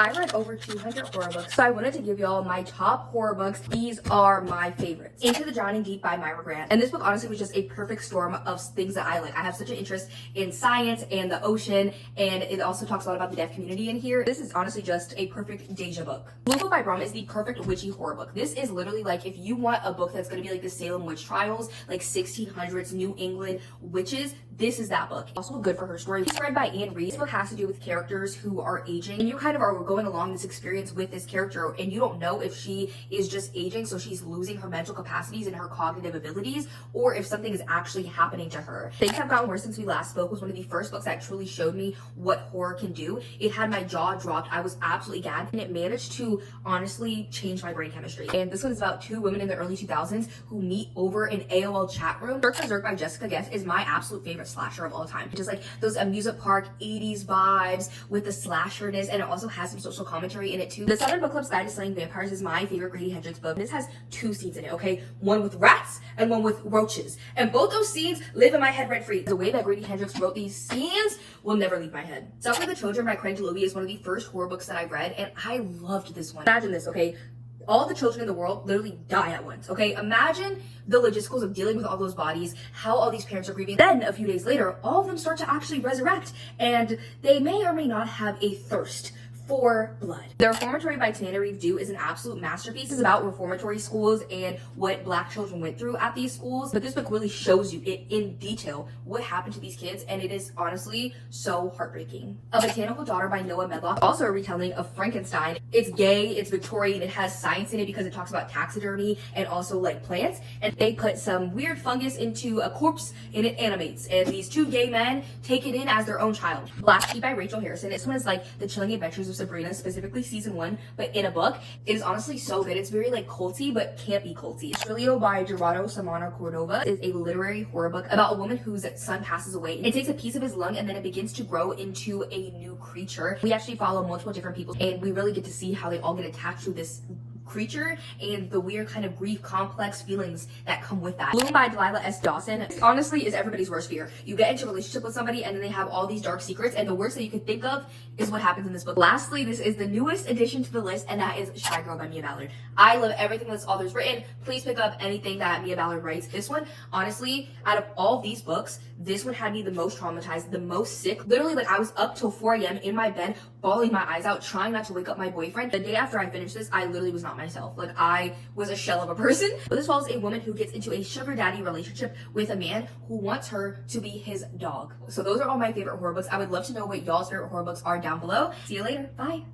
I read over 200 horror books, so I wanted to give y'all my top horror books. These are my favorites. Into the Drowning Deep by Myra Grant. And this book honestly was just a perfect storm of things that I like. I have such an interest in science and the ocean, and it also talks a lot about the deaf community in here. This is honestly just a perfect Deja book. Blue Book by Brum is the perfect witchy horror book. This is literally like if you want a book that's gonna be like the Salem witch trials, like 1600s New England witches, this is that book. Also good for her story. It's read by Anne Reid. This book has to do with characters who are aging, and you kind of are going along this experience with this character, and you don't know if she is just aging, so she's losing her mental capacities and her cognitive abilities, or if something is actually happening to her. Things Have Gotten Worse Since We Last Spoke was one of the first books that truly showed me what horror can do. It had my jaw dropped. I was absolutely gagged, and it managed to honestly change my brain chemistry. And this one is about two women in the early 2000s who meet over an AOL chat room. Cirque Berserk by Jessica Guest is my absolute favorite slasher of all time. Just like those amusement park 80s vibes with the slasherness, and it also has some social commentary in it too. The Southern Book Club's Guide to Slaying Vampires is my favorite Grady Hendrix book. This has two scenes in it, okay? One with rats and one with roaches. And both those scenes live in my head rent free. The way that Grady Hendrix wrote these scenes will never leave my head. Suffer the Children by Craig Deluby is one of the first horror books that I read, and I loved this one. Imagine this, okay? All the children in the world literally die at once, okay? Imagine the logisticals of dealing with all those bodies, how all these parents are grieving. Then a few days later, all of them start to actually resurrect, and they may or may not have a thirst for blood. The Reformatory by Tananarive Due is an absolute masterpiece. It's about reformatory schools and what Black children went through at these schools. But this book really shows you it in detail what happened to these kids, and it is honestly so heartbreaking. A Botanical Daughter by Noah Medlock, also a retelling of Frankenstein. It's gay, it's Victorian, it has science in it because it talks about taxidermy and also like plants. And they put some weird fungus into a corpse and it animates. And these two gay men take it in as their own child. Black Sheep by Rachel Harrison. This one is like the chilling adventures of Sabrina, specifically season 1, but in a book. It is honestly so good. It's very like culty, but can't be culty. Trilio by Gerardo Samana Cordova is a literary horror book about a woman whose son passes away. It takes a piece of his lung and then it begins to grow into a new creature. We actually follow multiple different people, and we really get to see how they all get attached to this creature and the weird kind of grief complex feelings that come with that. Bloom by Delilah S. Dawson honestly is everybody's worst fear. You get into a relationship with somebody and then they have all these dark secrets, and the worst that you could think of is what happens in this book. Lastly, this is the newest addition to the list, and that is Shy Girl by Mia Ballard. I love everything this author's written. Please pick up anything that Mia Ballard writes. This one, honestly, out of all these books, this one had me the most traumatized, the most sick. Literally, like, I was up till 4 a.m. in my bed, bawling my eyes out, trying not to wake up my boyfriend. The day after I finished this, I literally was not myself. Like, I was a shell of a person. But this follows a woman who gets into a sugar daddy relationship with a man who wants her to be his dog. So those are all my favorite horror books. I would love to know what y'all's favorite horror books are down below. See you later. Bye.